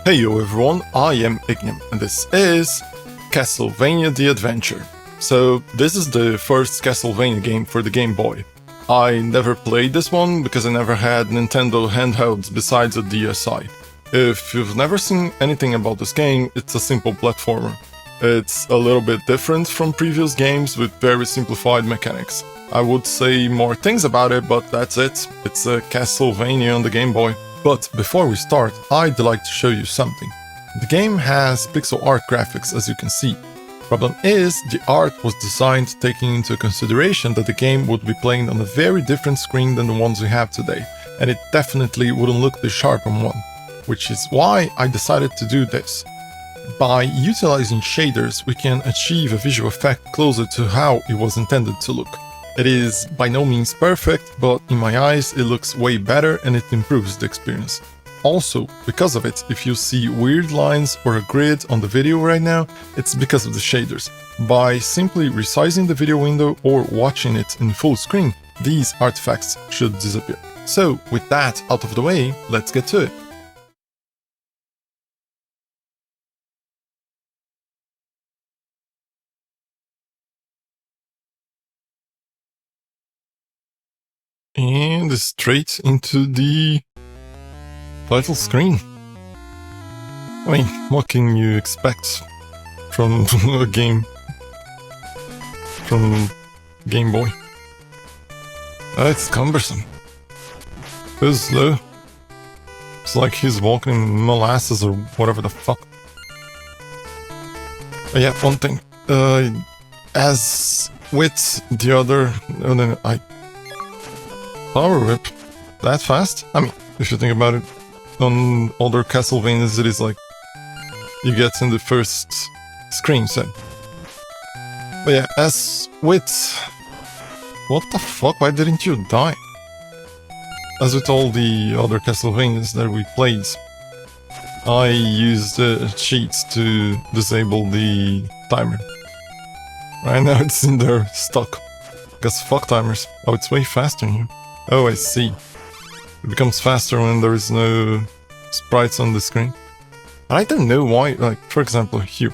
Hey yo everyone, I am Ignim, and this is Castlevania The Adventure. So this is the first Castlevania game for the Game Boy. I never played this one because I never had Nintendo handhelds besides a DSi. If you've never seen anything about this game, it's a simple platformer. It's a little bit different from previous games with very simplified mechanics. I would say more things about it, but that's it. It's a Castlevania on the Game Boy. But before we start, I'd like to show you something. The game has pixel art graphics, as you can see. Problem is, the art was designed taking into consideration that the game would be playing on a very different screen than the ones we have today, and it definitely wouldn't look this sharp on one, which is why I decided to do this. By utilizing shaders, we can achieve a visual effect closer to how it was intended to look. It is by no means perfect, but in my eyes it looks way better and it improves the experience. Also, because of it, if you see weird lines or a grid on the video right now, it's because of the shaders. By simply resizing the video window or watching it in full screen, these artifacts should disappear. So, with that out of the way, let's get to it. And straight into the title screen. I mean, what can you expect from a game from Game Boy? It's cumbersome. Feels slow. It's like he's walking in molasses or whatever the fuck. Yeah, one thing. As with the other... Power Whip? That fast? I mean, if you think about it, on older Castlevanias it is like you get in the first screen set. But yeah, as with... What the fuck, why didn't you die? As with all the other Castlevanias that we played, I used cheats to disable the timer. Right now it's in there stuck. Because fuck timers. Oh, it's way faster here. Oh, I see. It becomes faster when there is no sprites on the screen. I don't know why, like, for example, here.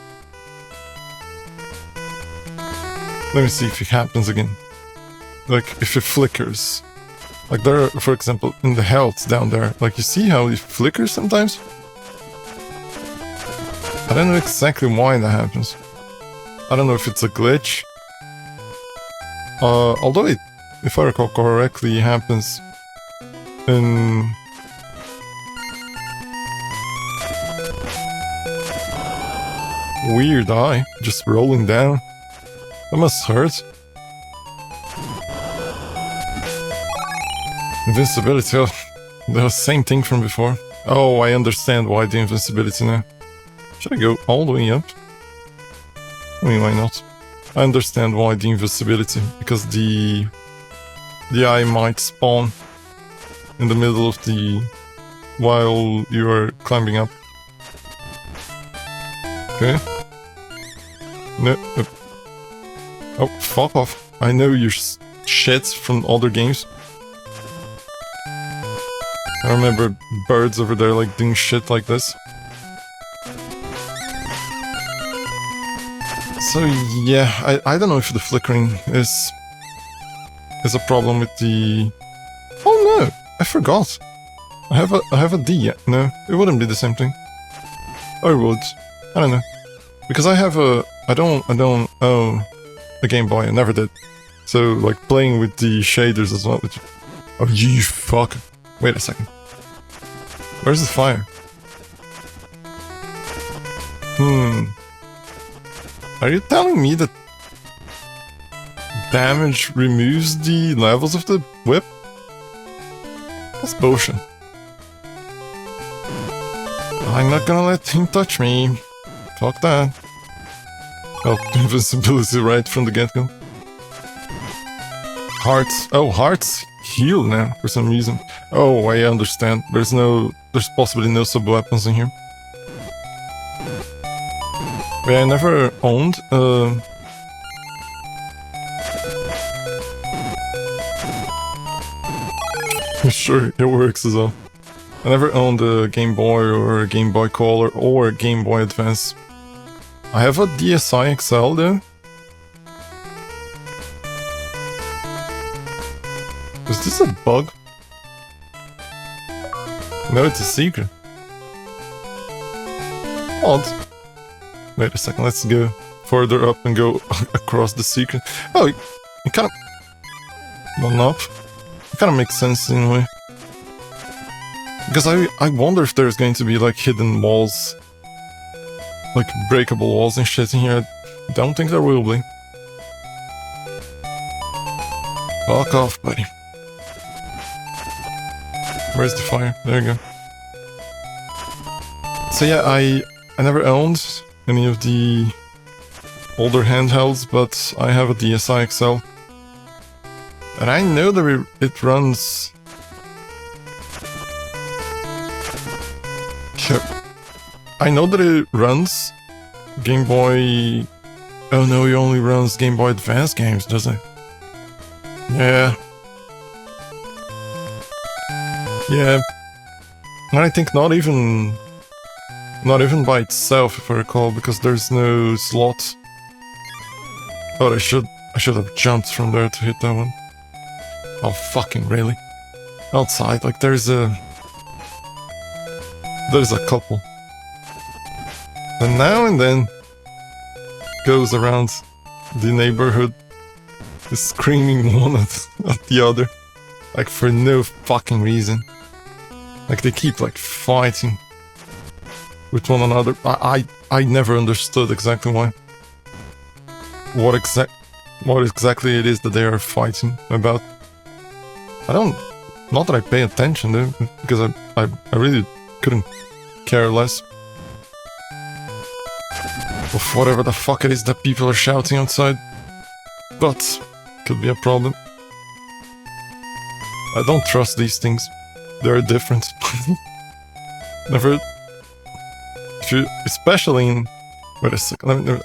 Let me see if it happens again. Like, if it flickers. Like there, for example, in the health down there, like you see how it flickers sometimes? I don't know exactly why that happens. I don't know if it's a glitch. Although it, if I recall correctly, happens in... Weird eye, just rolling down. That must hurt. Invincibility, oh, the same thing from before. Oh, I understand why the invincibility now. Should I go all the way up? I mean, why not? I understand why the invincibility, because the eye might spawn in the middle of the... while you are climbing up. Okay. No. Oh, fuck off. I know your shit from other games. I remember birds over there like doing shit like this. So yeah, I don't know if the flickering is a problem with the... Oh no, I forgot. I have a D yet. No, it wouldn't be the same thing. Or it would. I don't know. Because I have a... I don't own a Game Boy, I never did. So like playing with the shaders as well. Oh you fuck. Wait a second. Where's the fire? Are you telling me that damage removes the levels of the whip? That's bullshit. I'm not gonna let him touch me. Fuck that. Oh, invincibility right from the get-go. Hearts. Oh, hearts heal now for some reason. Oh, I understand. There's possibly no sub-weapons in here. But I never owned Sure, it works as well. I never owned a Game Boy or a Game Boy Color or a Game Boy Advance. I have a DSi XL though. Is this a bug? No, it's a secret. Odd. Wait a second, let's go further up and go across the secret. Oh, it kind of... Well, up. It kind of makes sense in a way. Because I wonder if there's going to be like hidden walls. Like breakable walls and shit in here. I don't think there will be. Fuck off, buddy. Where's the fire? There you go. So yeah, I never owned any of the older handhelds, but I have a DSi XL. And I know that it runs... Sure. I know that it runs Game Boy... Oh no, it only runs Game Boy Advance games, doesn't it? Yeah. Yeah. And I think not even by itself, if I recall, because there's no slot. But I should have jumped from there to hit that one. Oh fucking really? Outside, like there's a couple. And now and then goes around the neighborhood, screaming one at the other, like for no fucking reason. Like they keep like fighting with one another. I never understood exactly why. What exactly it is that they are fighting about. Not that I pay attention though, because I really couldn't care less of whatever the fuck it is that people are shouting outside. But could be a problem. I don't trust these things. They're different. Never. Especially in. Wait a second.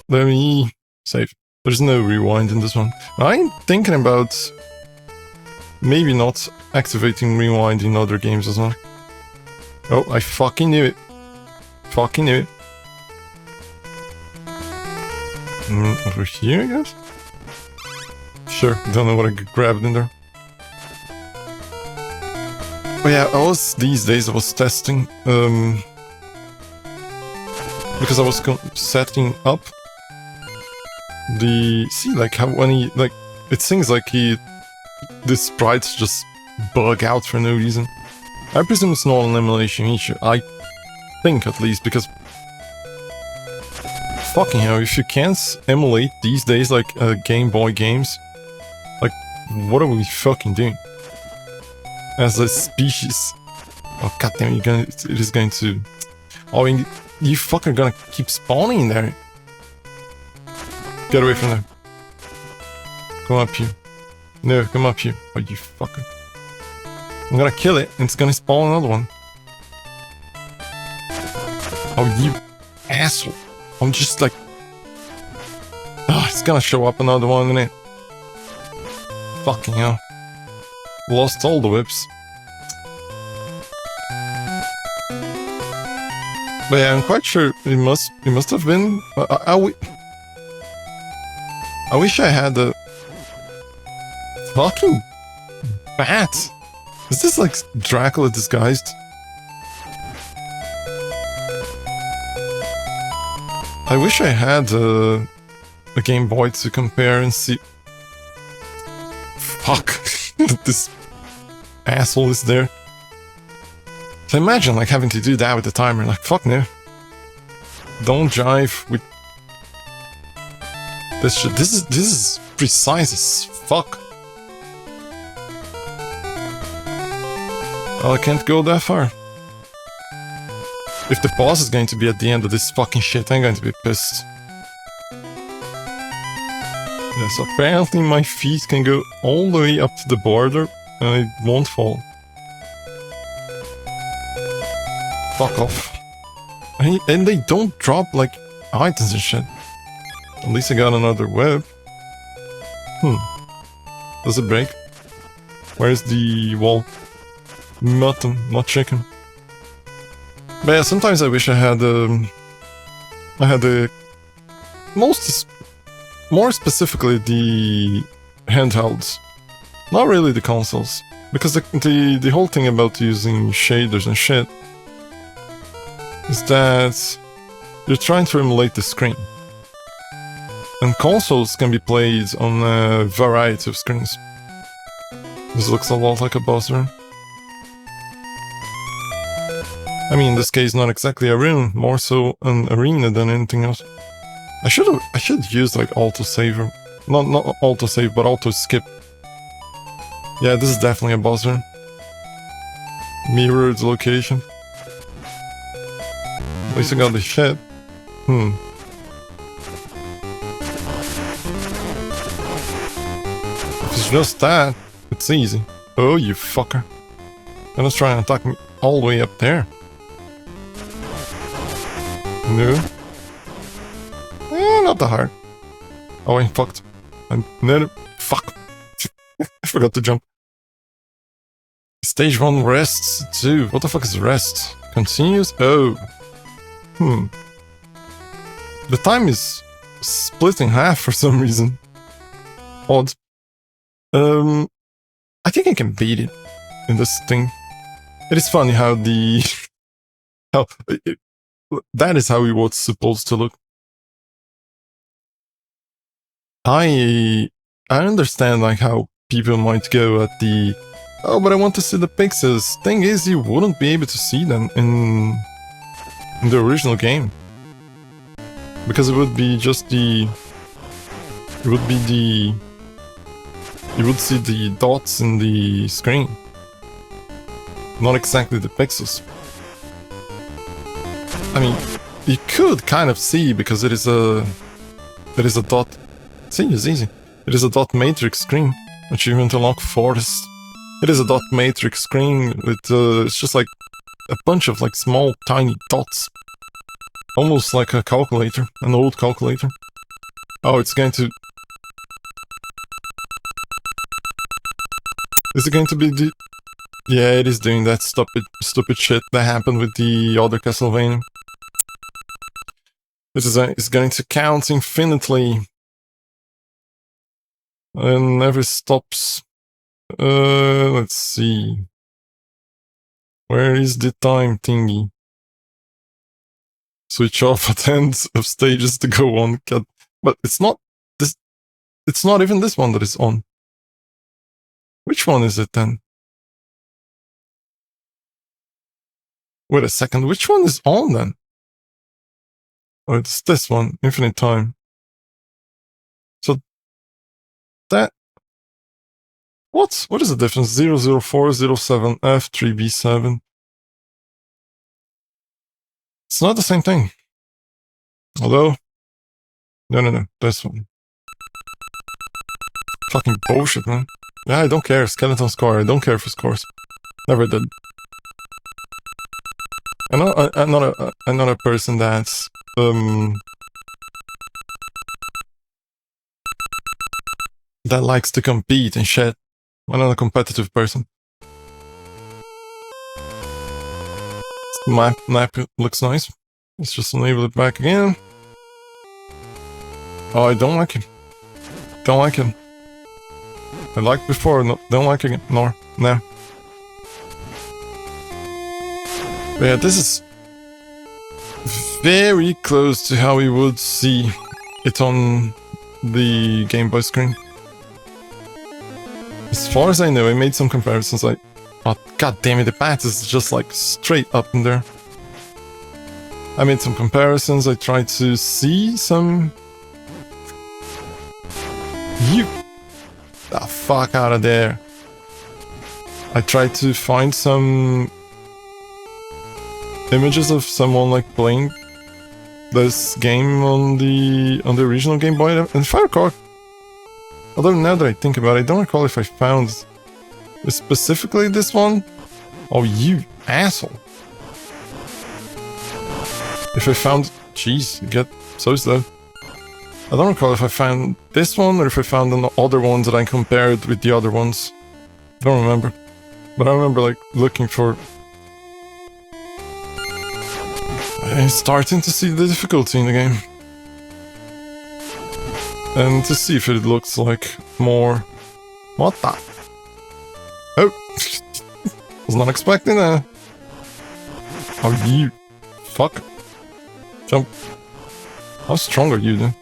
Let me save. There's no rewind in this one. I'm thinking about maybe not activating rewind in other games as well. Oh, I fucking knew it. Fucking knew it. Over here, I guess? Sure, don't know what I grabbed in there. But yeah, these days I was testing, because I was setting up see, like how when he, like, it seems like the sprites just bug out for no reason. I presume it's not an emulation issue, I think at least, because fucking hell, if you can't emulate these days like Game Boy games, like what are we fucking doing as a species? Oh goddamn, it is going to. Oh, you fucking gonna keep spawning in there. Get away from there. Come up here. No, come up here. Oh, you fucker. I'm gonna kill it, and it's gonna spawn another one. Oh, you asshole. I'm just like... Oh, it's gonna show up another one, innit? Fucking hell. Lost all the whips. But yeah, I'm quite sure it must have been... I wish I had a... Fucking... bat! Is this like Dracula disguised? I wish I had a Game Boy to compare and see... Fuck! This asshole is there. So imagine like having to do that with the timer, like fuck no. Don't jive with this shit. This is precise as fuck. Well, I can't go that far. If the boss is going to be at the end of this fucking shit, I'm going to be pissed. Yes, apparently my feet can go all the way up to the border and it won't fall. Fuck off. And they don't drop like items and shit. At least I got another web. Does it break? Where's the wall? Mutton, not chicken. But yeah, sometimes I wish I had the more specifically the handhelds, not really the consoles, because the whole thing about using shaders and shit is that you're trying to emulate the screen, and consoles can be played on a variety of screens. This looks a lot like a boss room. I mean, in this case, not exactly a room, more so an arena than anything else. I should use like autosave, not autosave, but auto skip. Yeah, this is definitely a boss room. Mirrored location. At least I got the shit. If it's just that, it's easy. Oh, you fucker. You're just trying to attack me all the way up there. No. Not that hard. Oh, I fucked. Fuck. I forgot to jump. Stage 1 rests too. What the fuck is rest? Continues? Oh. The time is split in half for some reason. Odd. I think I can beat it in this thing. It is funny how that is how it was supposed to look. I understand like how people might go at the oh, but I want to see the pixels. Thing is, you wouldn't be able to see them in the original game, because it would be just you would see the dots in the screen, not exactly the pixels. I mean, you could kind of see because it is a dot. See, it's easy. It is a dot matrix screen. Achievement unlock forest. It is a dot matrix screen with it's just like a bunch of like small tiny dots, almost like a calculator, an old calculator. Oh, it's going to. Is it going to be the? Yeah, it is doing that stupid shit that happened with the other Castlevania. This is going to count infinitely. And never stops. Let's see. Where is the time thingy? Switch off at ends of stages to go on. But it's not this. It's not even this one that is on. Which one is it then? Wait a second. Which one is on then? Oh, it's this one. Infinite time. So that. What is the difference? 00407 F3B7. It's not the same thing. Although, no, this one. Fucking bullshit, man. Yeah, I don't care. Skeleton score. I don't care for scores. Never did. I'm not a person that's that likes to compete and shit. I'm not a competitive person. Map looks nice. Let's just enable it back again. Oh, I don't like it. Don't like it. I liked before, no, don't like it. No. But yeah, this is very close to how we would see it on the Game Boy screen. As far as I know, I made some comparisons like, oh god damn it, the path is just like straight up in there. I made some comparisons, I tried to see some... You... the fuck out of there. I tried to find some images of someone like playing this game on the original Game Boy, and if I recall, although now that I think about it, I don't recall if I found specifically this one. Oh, you asshole. If I found... Jeez, you get so slow. I don't recall if I found this one or if I found the other ones that I compared with the other ones. Don't remember. But I remember like looking for... I'm starting to see the difficulty in the game. And to see if it looks like more... What the... Oh! Was not expecting that. Oh, you... Fuck. Jump. How strong are you then?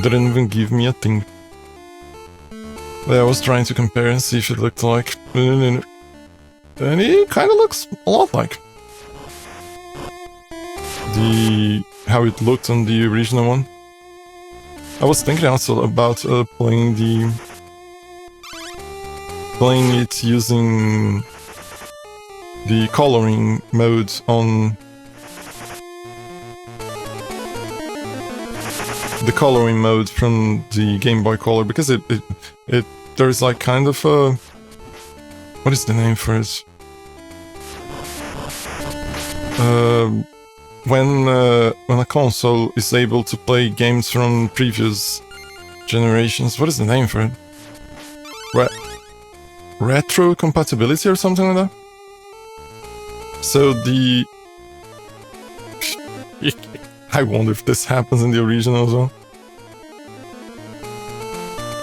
Didn't even give me a thing. But I was trying to compare and see if it looked like... And it kinda looks a lot like... how it looked on the original one. I was thinking also about playing it using the coloring mode on the coloring mode from the Game Boy Color, because there's like kind of a... What is the name for it? When a console is able to play games from previous generations, what is the name for it? Retro compatibility or something like that? So the... I wonder if this happens in the original as well.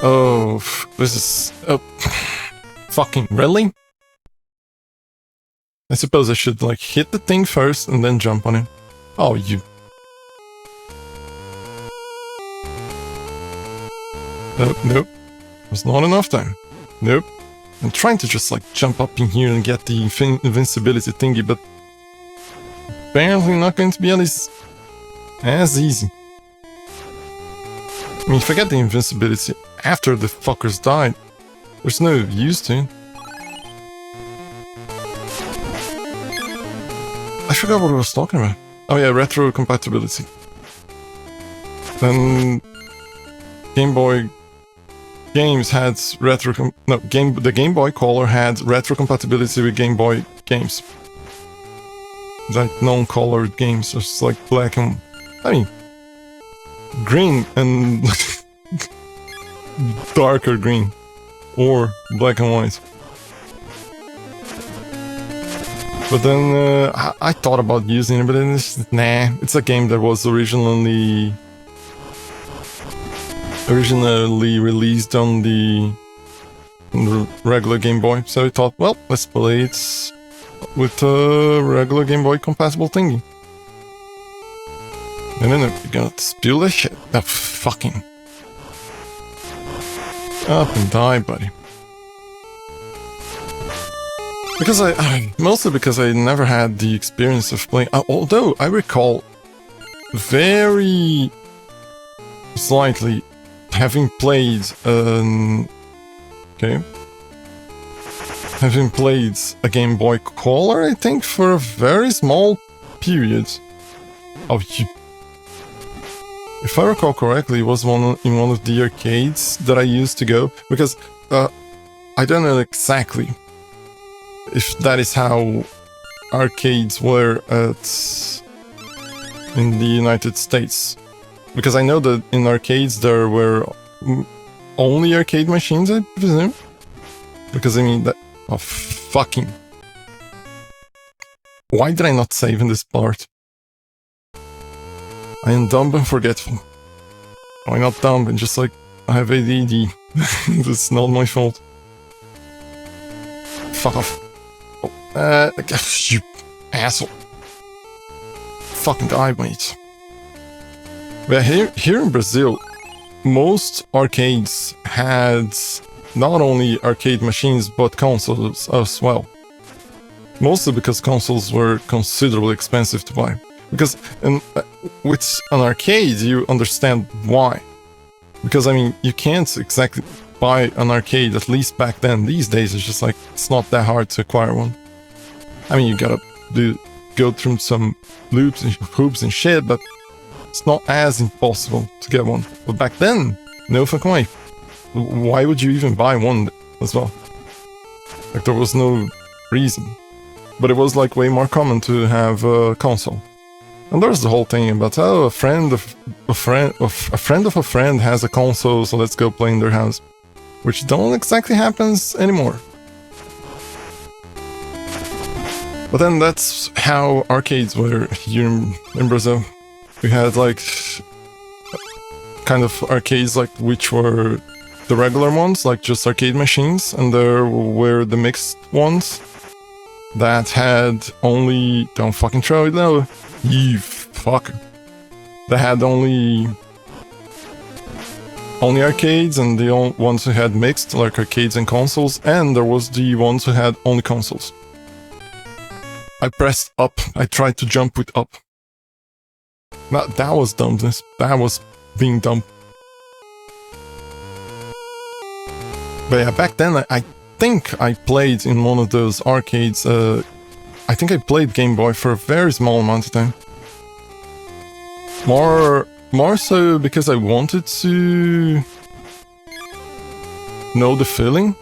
Oh, this is... fucking really? I suppose I should like hit the thing first and then jump on it. Oh, you... Nope. There's not enough time. Nope. I'm trying to just like jump up in here and get the invincibility thingy, but apparently not going to be as easy. I mean, if I get the invincibility after the fuckers died, there's no use to it. I forgot what I was talking about. Oh yeah, retro compatibility. Then Game Boy games had the Game Boy Color had retro compatibility with Game Boy games. Like non-colored games, just like black and... I mean... green and... darker green. Or black and white. But then I thought about using it, but then it's a game that was originally released on the regular Game Boy, so I thought, well, let's play it with a regular Game Boy compatible thingy. And then you gotta spill the shit. Oh, fucking... Up and die, buddy. Because mostly because I never had the experience of playing... although I recall very slightly having played having played a Game Boy Color, I think, for a very small period. Oh, if I recall correctly, it was in one of the arcades that I used to go, because I don't know exactly if that is how arcades were in the United States. Because I know that in arcades there were only arcade machines, I presume. Because I mean that... Oh, fucking... Why did I not save in this part? I am dumb and forgetful. Why not dumb and just like, I have ADD. That's not my fault. Fuck off. Oh, you asshole. Fucking die, mate. But here in Brazil, most arcades had not only arcade machines, but consoles as well. Mostly because consoles were considerably expensive to buy. Because with an arcade, you understand why. Because, I mean, you can't exactly buy an arcade, at least back then. These days, it's just like, it's not that hard to acquire one. I mean, you gotta go through some loops and hoops and shit, but it's not as impossible to get one. But back then, no fucking way. Why would you even buy one as well? Like, there was no reason. But it was like way more common to have a console. And there's the whole thing about, oh, a friend of a friend has a console, so let's go play in their house. Which don't exactly happens anymore. But then that's how arcades were here in Brazil. We had like kind of arcades like which were the regular ones, like just arcade machines, and there were the mixed ones that had only... Don't fucking throw it now, you fucker. They had only arcades, and the ones who had mixed, like arcades and consoles, and there was the ones who had only consoles. I pressed up. I tried to jump with up. That was dumbness. That was being dumb. But yeah, back then I think I played in one of those arcades. I think I played Game Boy for a very small amount of time. More so because I wanted to know the feeling,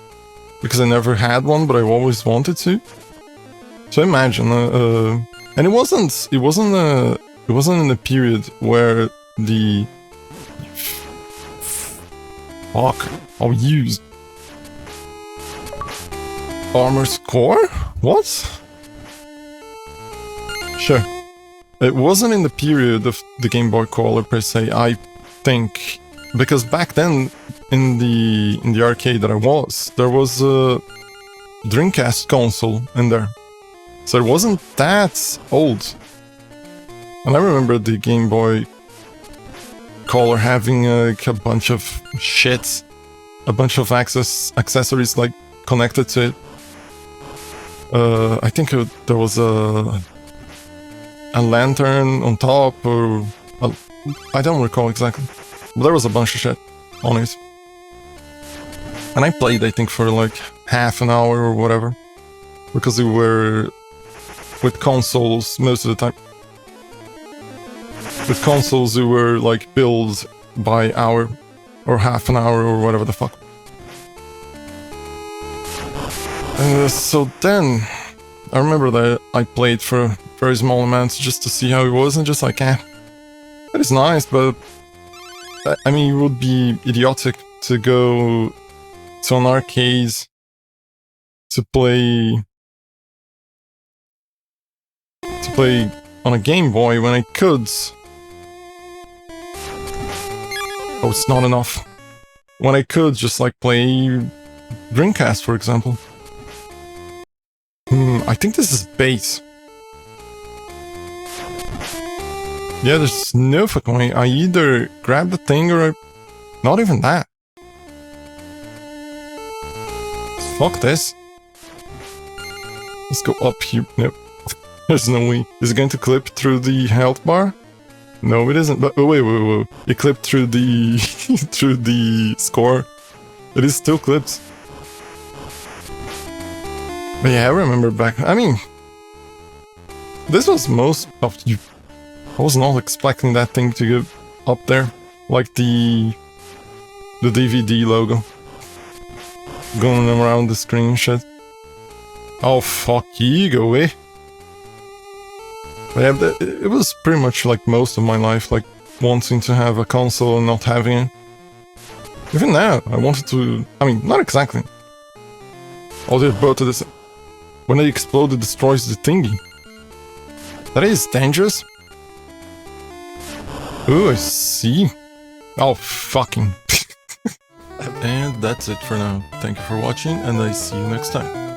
because I never had one, but I always wanted to. So imagine, and it wasn't in a period where the fuck I'll use armor score? What? Sure. It wasn't in the period of the Game Boy Color per se, I think, because back then in the arcade that I was, there was a Dreamcast console in there. So it wasn't that old. And I remember the Game Boy Color having like a bunch of shit, a bunch of accessories like connected to it. I think there was a lantern on top, or I don't recall exactly, but there was a bunch of shit on it. And I played, I think, for like half an hour or whatever, because we were with consoles most of the time. With consoles, we were like billed by hour or half an hour or whatever the fuck. So then I remember that I played for very small amounts just to see how it was, and just like, that is nice, but I mean, it would be idiotic to go to an arcade to play on a Game Boy when I could. Oh, it's not enough. When I could just like play Dreamcast, for example. I think this is bait. Yeah, there's no fucking way. I either grab the thing or not even that. Fuck this. Let's go up here. Nope. There's no way. Is it going to clip through the health bar? No, it isn't. But oh, wait. It clipped through the through the score. It is still clipped. But yeah, I remember back. I mean, this was most of you. I was not expecting that thing to go up there, like the DVD logo going around the screen and shit. Oh fuck you, go away. But yeah, it was pretty much like most of my life, like wanting to have a console and not having it. Even now, I wanted to. I mean, not exactly. Although both of this, when it explodes, it destroys the thingy. That is dangerous. Oh, I see. Oh, fucking. And that's it for now. Thank you for watching, and I see you next time.